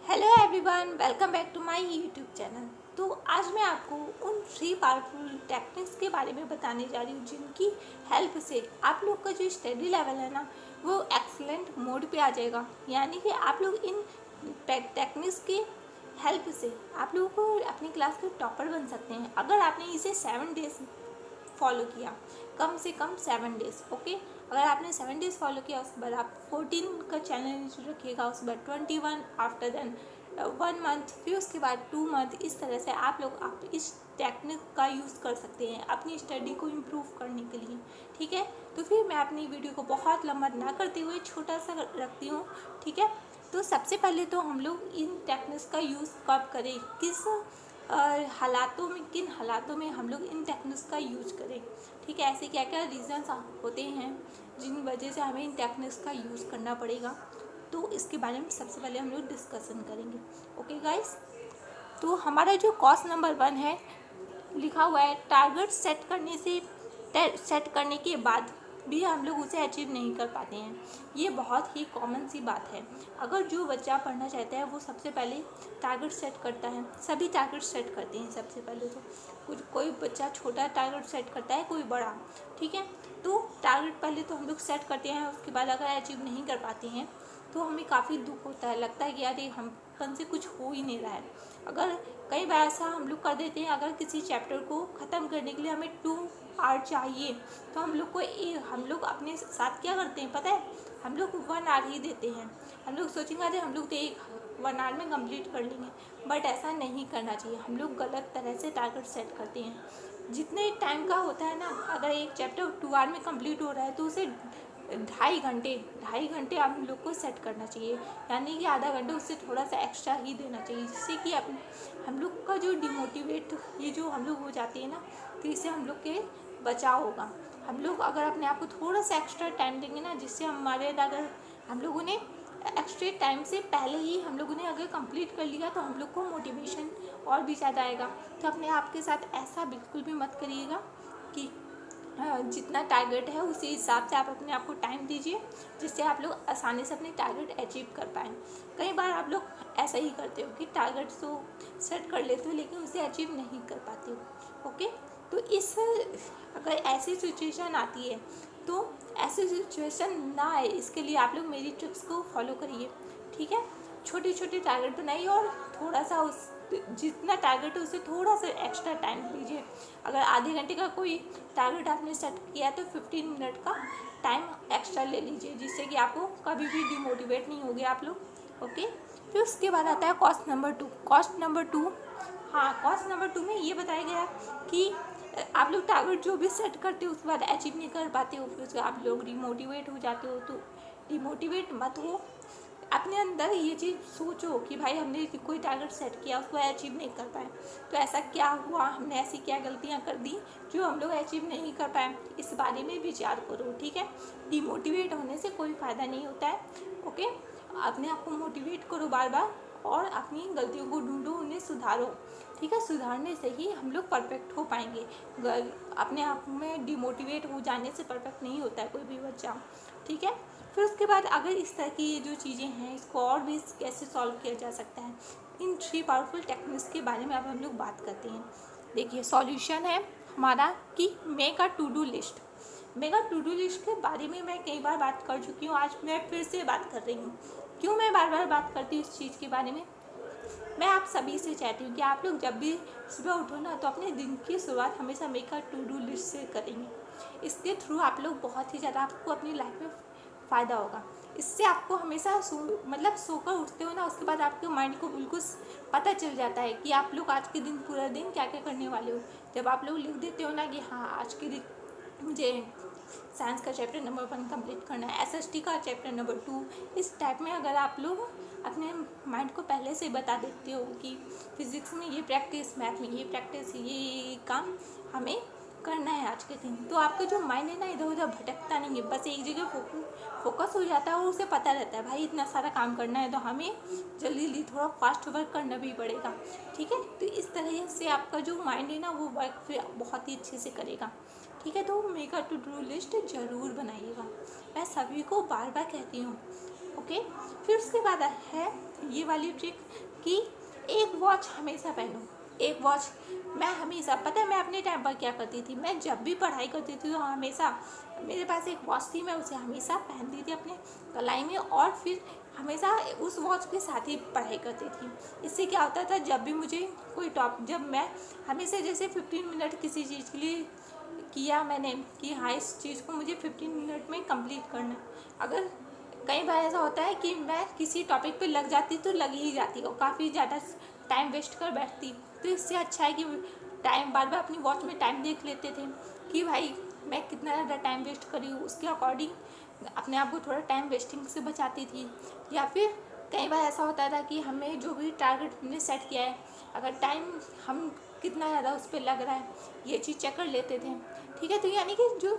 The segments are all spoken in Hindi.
Hello everyone, welcome back to my YouTube channel. तो आज मैं आपको उन 3 पावरफुल टेक्निक्स के बारे में बताने जा रही हूँ जिनकी हेल्प से आप लोग का जो स्टडी लेवल है ना वो एक्सीलेंट मोड पे आ जाएगा। यानी कि आप लोग इन टेक्निक्स की हेल्प से आप लोगों को अपनी क्लास के टॉपर बन सकते हैं अगर आपने इसे 7 डेज फॉलो किया, कम से कम 7 डेज। ओके, अगर आपने 7 डेज फॉलो किया उसके बाद आप 14 का चैलेंज रखिएगा, उसके बाद 21, आफ्टर देन 1 मंथ, फिर उसके बाद 2 मंथ। इस तरह से आप इस टेक्निक का यूज़ कर सकते हैं अपनी स्टडी को इम्प्रूव करने के लिए। ठीक है, तो फिर मैं अपनी वीडियो को बहुत लंबा ना करते हुए छोटा सा रखती हूँ। ठीक है, तो सबसे पहले तो हम लोग इन टेक्निक्स का यूज़ कब करें, किस हालातों में, किन हालातों में हम लोग इन टेक्निक्स का यूज करें। ठीक है, ऐसे क्या क्या रीज़न्स होते हैं जिन वजह से हमें इन टेक्निक्स का यूज़ करना पड़ेगा, तो इसके बारे में सबसे पहले हम लोग डिस्कशन करेंगे। ओके गाइस, तो हमारा जो कॉस्ट नंबर 1 है लिखा हुआ है, टारगेट सेट करने के बाद भी हम लोग उसे अचीव नहीं कर पाते हैं। ये बहुत ही कॉमन सी बात है। अगर जो बच्चा पढ़ना चाहता है वो सबसे पहले टारगेट सेट करता है, सभी टारगेट सेट करते हैं सबसे पहले। तो कोई बच्चा छोटा टारगेट सेट करता है, कोई बड़ा। ठीक है, तो टारगेट पहले तो हम लोग सेट करते हैं, उसके बाद अगर अचीव नहीं कर पाते हैं तो हमें काफ़ी दुख होता है, लगता है कि यार ये हमपन से कुछ हो ही नहीं रहा है। अगर कई बार ऐसा हम लोग कर देते हैं, अगर किसी चैप्टर को ख़त्म करने के लिए हमें 2 आवर चाहिए तो हम लोग अपने साथ क्या करते हैं पता है, हम लोग 1 आवर ही देते हैं। हम लोग सोचेंगे अरे हम लोग तो 1 आवर में कंप्लीट कर लेंगे, बट ऐसा नहीं करना चाहिए। हम लोग गलत तरह से टारगेट सेट करते हैं। जितने टाइम का होता है ना, अगर एक चैप्टर 2 आवर में कंप्लीट हो रहा है तो उसे 2.5 घंटे हम लोग को सेट करना चाहिए। यानी कि आधा घंटा उससे थोड़ा सा एक्स्ट्रा ही देना चाहिए, जिससे कि हम लोग का जो डिमोटिवेट ये जो हम लोग हो जाते हैं ना, तो इससे हम लोग के बचाव होगा। हम लोग अगर अपने आप को थोड़ा सा एक्स्ट्रा टाइम देंगे ना, जिससे हमारे अगर हम लोगों ने एक्स्ट्रा टाइम से पहले ही हम लोगों ने अगर कंप्लीट कर लिया तो हम लोग को मोटिवेशन और भी ज़्यादा आएगा। तो अपने आप के साथ ऐसा बिल्कुल भी मत करिएगा कि जितना टारगेट है उसी हिसाब से आप अपने आप को टाइम दीजिए, जिससे आप लोग आसानी से अपनी टारगेट अचीव कर पाएँ। कई बार आप लोग ऐसा ही करते हो कि टारगेट तो सेट कर लेते हो लेकिन उसे अचीव नहीं कर पाते हो। ओके, तो अगर ऐसी सिचुएशन आती है तो ऐसी सिचुएशन ना आए इसके लिए आप लोग मेरी ट्रिक्स को फॉलो करिए। ठीक है, छोटे छोटे टारगेट बनाइए और थोड़ा सा उस जितना टारगेट है उससे थोड़ा सा एक्स्ट्रा टाइम दीजिए। अगर आधे घंटे का कोई टारगेट आपने सेट किया तो 15 मिनट का टाइम एक्स्ट्रा ले लीजिए, जिससे कि आपको कभी भी डिमोटिवेट नहीं होगे आप लोग। ओके, फिर उसके बाद आता है कॉस्ट नंबर 2। कॉस्ट नंबर 2, हाँ, कॉस्ट नंबर 2 में ये बताया गया कि आप लोग टारगेट जो भी सेट करते हो उसके बाद अचीव नहीं कर पाते हो, फिर उसके आप लोग डिमोटिवेट हो जाते हो। तो डिमोटिवेट मत हो, अपने अंदर ये चीज़ सोचो कि भाई हमने कोई टारगेट सेट किया उसको अचीव नहीं कर पाए, तो ऐसा क्या हुआ, हमने ऐसी क्या गलतियां कर दी जो हम लोग अचीव नहीं कर पाए, इस बारे में विचार करो। ठीक है, डिमोटिवेट होने से कोई फ़ायदा नहीं होता है। ओके, अपने आप को मोटिवेट करो बार बार और अपनी गलतियों को ढूंढो, उन्हें सुधारो। ठीक है, सुधारने से ही हम लोग परफेक्ट हो पाएंगे। अपने आप में डिमोटिवेट हो जाने से परफेक्ट नहीं होता है कोई भी बच्चा। ठीक है, फिर उसके बाद अगर इस तरह की ये जो चीज़ें हैं इसको और भी कैसे सॉल्व किया जा सकता है, इन 3 पावरफुल टेक्निक्स के बारे में अब हम लोग बात करते हैं। देखिए, सॉल्यूशन है हमारा कि make a to do list. Mega to do list के बारे में मैं कई बार बात कर चुकी हूँ, आज मैं फिर से बात कर रही हूँ। क्यों मैं बार बार बात करती हूँ इस चीज़ के बारे में, मैं आप सभी से चाहती हूँ कि आप लोग जब भी सुबह उठो ना तो अपने दिन की शुरुआत हमेशा make a to do list से करेंगे। इसके थ्रू आप लोग बहुत ही ज़्यादा आपको अपनी लाइफ में फ़ायदा होगा। इससे आपको हमेशा सोकर उठते हो ना, उसके बाद आपके माइंड को बिल्कुल पता चल जाता है कि आप लोग आज के दिन पूरा दिन क्या क्या करने वाले हो। जब आप लोग लिख देते हो ना कि हाँ आज के दिन मुझे साइंस का चैप्टर नंबर 1 कंप्लीट करना है, एसएसटी का चैप्टर नंबर 2, इस टाइप में अगर आप लोग अपने माइंड को पहले से बता देते हो कि फिज़िक्स में ये प्रैक्टिस, मैथ में ये प्रैक्टिस, ये काम हमें करना है आज के दिन, तो आपका जो माइंड है ना इधर उधर भटकता नहीं है, बस एक जगह फोकस हो जाता है और उसे पता रहता है भाई इतना सारा काम करना है तो हमें जल्दी जल्दी थोड़ा फास्ट वर्क करना भी पड़ेगा। ठीक है, तो इस तरह से आपका जो माइंड है ना वो वर्क फिर बहुत ही अच्छे से करेगा। ठीक है, तो make a to do list ज़रूर बनाइएगा। मैं सभी को बार बार कहती हूँ ओके। फिर उसके बाद है ये वाली ट्रिक कि एक वॉच हमेशा पहनो। एक वॉच मैं हमेशा, पता है मैं अपने टाइम पर क्या करती थी, मैं जब भी पढ़ाई करती थी तो हमेशा मेरे पास एक वॉच थी, मैं उसे हमेशा पहनती थी अपने कलाई में, और फिर हमेशा उस वॉच के साथ ही पढ़ाई करती थी। इससे क्या होता था, जब भी मुझे कोई जब मैं हमेशा जैसे 15 मिनट किसी चीज़ के लिए किया मैंने कि हाँ इस चीज़ को मुझे 15 मिनट में कंप्लीट करना है। अगर कई बार ऐसा होता है कि मैं किसी टॉपिक पे लग जाती तो लग ही जाती और काफ़ी ज़्यादा टाइम वेस्ट कर बैठती, तो इससे अच्छा है कि टाइम बार बार अपनी वॉच में टाइम देख लेते थे कि भाई मैं कितना ज़्यादा टाइम वेस्ट करी हूँ, उसके अकॉर्डिंग अपने आप को थोड़ा टाइम वेस्टिंग से बचाती थी। या फिर कई बार ऐसा होता था कि हमें जो भी टारगेट हमने सेट किया है, अगर टाइम हम कितना ज़्यादा उस पर लग रहा है ये चीज़ चेक कर लेते थे। ठीक है, तो यानी कि जो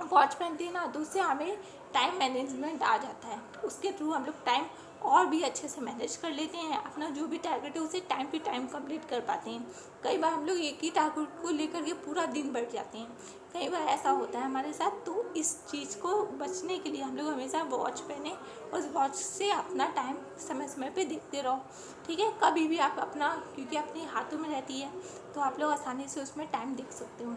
वॉच पहनते हैं ना तो उससे हमें टाइम मैनेजमेंट आ जाता है, उसके थ्रू हम लोग टाइम और भी अच्छे से मैनेज कर लेते हैं, अपना जो भी टारगेट है उसे टाइम टू टाइम कंप्लीट कर पाते हैं। कई बार हम लोग एक ही टारगेट को लेकर के पूरा दिन बैठ जाते हैं, कई बार ऐसा होता है हमारे साथ। तो इस चीज़ को बचने के लिए हम लोग हमेशा वॉच पहने और उस वॉच से अपना टाइम समय समय पे देखते रहो। ठीक है, कभी भी आप अपना, क्योंकि अपने हाथों में रहती है तो आप लोग आसानी से उसमें टाइम देख सकते हो।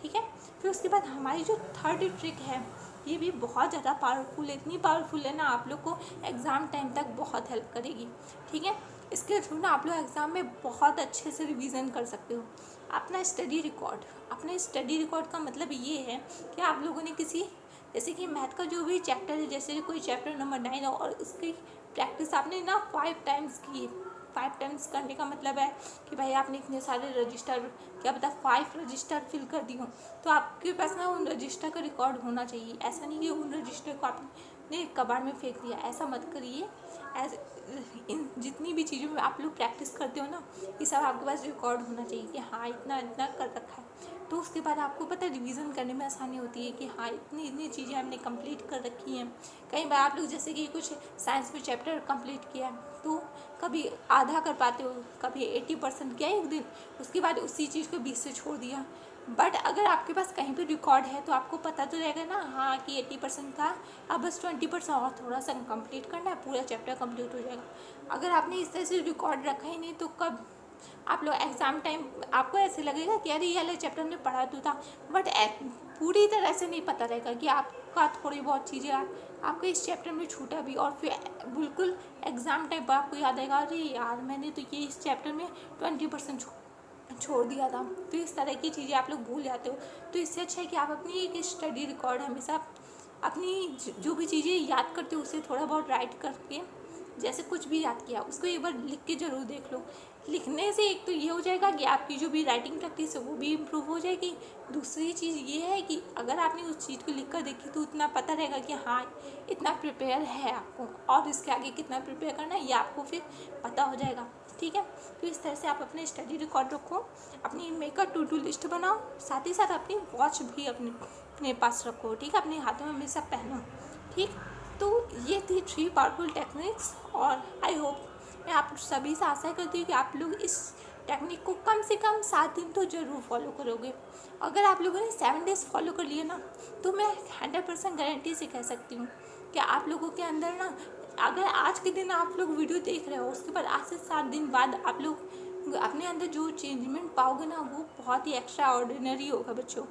ठीक है, फिर उसके बाद हमारी जो थर्ड ट्रिक है ये भी बहुत ज़्यादा पावरफुल है, इतनी पावरफुल है ना आप लोग को एग्ज़ाम टाइम तक बहुत हेल्प करेगी। ठीक है, इसके थ्रू ना आप लोग एग्ज़ाम में बहुत अच्छे से रिवीजन कर सकते हो। अपना स्टडी रिकॉर्ड का मतलब ये है कि आप लोगों ने किसी, जैसे कि मैथ का जो भी चैप्टर है, जैसे कोई चैप्टर नंबर 9 और उसकी प्रैक्टिस आपने ना 5 टाइम्स की। 5 टाइम्स करने का मतलब है कि भाई आपने इतने सारे रजिस्टर, क्या पता 5 रजिस्टर फिल कर दी हो, तो आपके पास ना उन रजिस्टर का रिकॉर्ड होना चाहिए। ऐसा नहीं कि उन रजिस्टर को आपने कबाड़ में फेंक दिया, ऐसा मत करिए। इन जितनी भी चीज़ों में आप लोग प्रैक्टिस करते हो ना, ये सब आपके पास रिकॉर्ड होना चाहिए कि हाँ इतना इतना कर रखा है। तो उसके बाद आपको पता है रिवीजन करने में आसानी होती है कि हाँ इतनी इतनी चीज़ें हमने कंप्लीट कर रखी हैं। कई बार आप लोग जैसे कि कुछ साइंस में चैप्टर कंप्लीट किया है तो कभी आधा कर पाते हो, कभी 80% किया एक दिन, उसके बाद उसी चीज़ को 20 से छोड़ दिया। बट अगर आपके पास कहीं पे रिकॉर्ड है तो आपको पता तो रहेगा ना हाँ कि 80% था, अब बस 20% और थोड़ा सा कंप्लीट करना है, पूरा चैप्टर कंप्लीट हो जाएगा। अगर आपने इस तरह से रिकॉर्ड रखा ही नहीं तो कब आप लोग एग्ज़ाम टाइम आपको ऐसे लगेगा कि अरे ये वाला चैप्टर हमने पढ़ा तो था, बट पूरी तरह से नहीं पता रहेगा कि आपका थोड़ी बहुत चीज़ें आपके इस चैप्टर में छूटा भी, और फिर बिल्कुल एग्ज़ाम टाइम पर आपको याद आएगा अरे यार मैंने तो ये इस चैप्टर में 20% छोड़ दिया था। तो इस तरह की चीज़ें आप लोग भूल जाते हो। तो इससे अच्छा है कि आप अपनी एक स्टडी रिकॉर्ड हमेशा अपनी जो भी चीज़ें याद करते हो उसे थोड़ा बहुत राइट करके, जैसे कुछ भी याद किया उसको एक बार लिख के ज़रूर देख लो। लिखने से एक तो ये हो जाएगा कि आपकी जो भी राइटिंग प्रैक्टिस है वो भी इम्प्रूव हो जाएगी। दूसरी चीज़ ये है कि अगर आपने उस चीज़ को लिख कर देखी तो उतना पता रहेगा कि हाँ इतना प्रिपेयर है आपको, और इसके आगे कितना प्रिपेयर करना है ये आपको फिर पता हो जाएगा। ठीक है, तो इस तरह से आप अपने स्टडी रिकॉर्ड रखो, अपनी मेकअप टू डू लिस्ट बनाओ, साथ ही साथ अपनी वॉच भी अपने पास रखो। ठीक है, अपने हाथों में हमेशा पहनो। ठीक, तो ये थी 3 पावरफुल टेक्निक्स, और आई होप मैं आप सभी से आशा करती हूँ कि आप लोग इस टेक्निक को कम से कम 7 दिन तो ज़रूर फॉलो करोगे। अगर आप लोगों ने 7 डेज़ फॉलो कर लिए ना तो मैं 100% गारंटी से कह सकती हूँ कि आप लोगों के अंदर ना, अगर आज के दिन आप लोग वीडियो देख रहे हो उसके बाद आज से 7 दिन बाद आप लोग अपने अंदर जो चेंजमेंट पाओगे ना वो बहुत ही एक्स्ट्रा ऑर्डिनरी होगा बच्चों।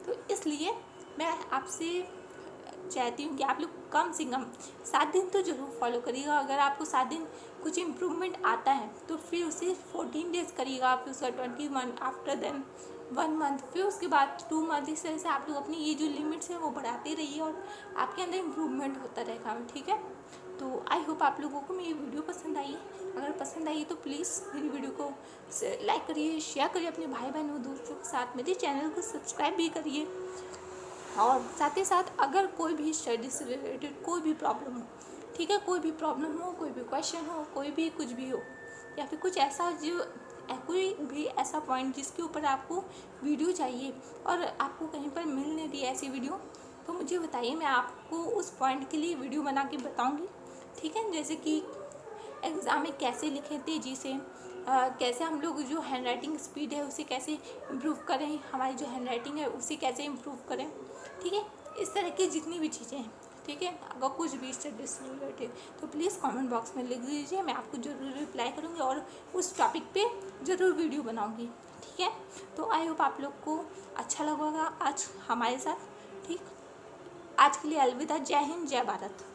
तो इसलिए मैं आपसे चाहती हूँ कि आप लोग कम से कम 7 दिन तो ज़रूर फॉलो करिएगा। अगर आपको 7 दिन कुछ इम्प्रूवमेंट आता है तो फिर उसे 14 डेज़ करिएगा, फिर उसका 21, आफ्टर देन 1 मंथ, फिर उसके बाद 2 मंथ। इस तरह से आप लोग अपनी ये जो लिमिट्स हैं वो बढ़ाते रहिए और आपके अंदर इम्प्रूवमेंट होता रहेगा। ठीक है, तो आई होप आप लोगों को मेरी वीडियो पसंद आई है। अगर पसंद आई तो प्लीज़ मेरी वीडियो को लाइक करिए, शेयर करिए अपने भाई बहनों दोस्तों के साथ, मेरे चैनल को सब्सक्राइब भी करिए। और साथ ही साथ अगर कोई भी स्टडी से रिलेटेड कोई भी प्रॉब्लम हो, ठीक है, कोई भी प्रॉब्लम हो, कोई भी क्वेश्चन हो, कोई भी कुछ भी हो, या फिर कुछ ऐसा जो कोई भी ऐसा पॉइंट जिसके ऊपर आपको वीडियो चाहिए और आपको कहीं पर मिल नहीं रही ऐसी वीडियो, तो मुझे बताइए, मैं आपको उस पॉइंट के लिए वीडियो बना के बताऊँगी। ठीक है, जैसे कि एग्ज़ाम में कैसे लिखें तेज़ी से, कैसे हम लोग जो हैंड राइटिंग स्पीड है उसे कैसे इम्प्रूव करें, हमारी जो हैंड राइटिंग है उसे कैसे इम्प्रूव करें। ठीक है, इस तरह की जितनी भी चीज़ें हैं ठीक है। अगर कुछ भी स्टडी से रिलेटेड तो प्लीज़ कमेंट बॉक्स में लिख दीजिए, मैं आपको ज़रूर रिप्लाई करूँगी और उस टॉपिक पे ज़रूर वीडियो बनाऊँगी, ठीक है। तो आई होप आप लोग को अच्छा लगा आज हमारे साथ, ठीक। आज के लिए अलविदा, जय हिंद, जय भारत।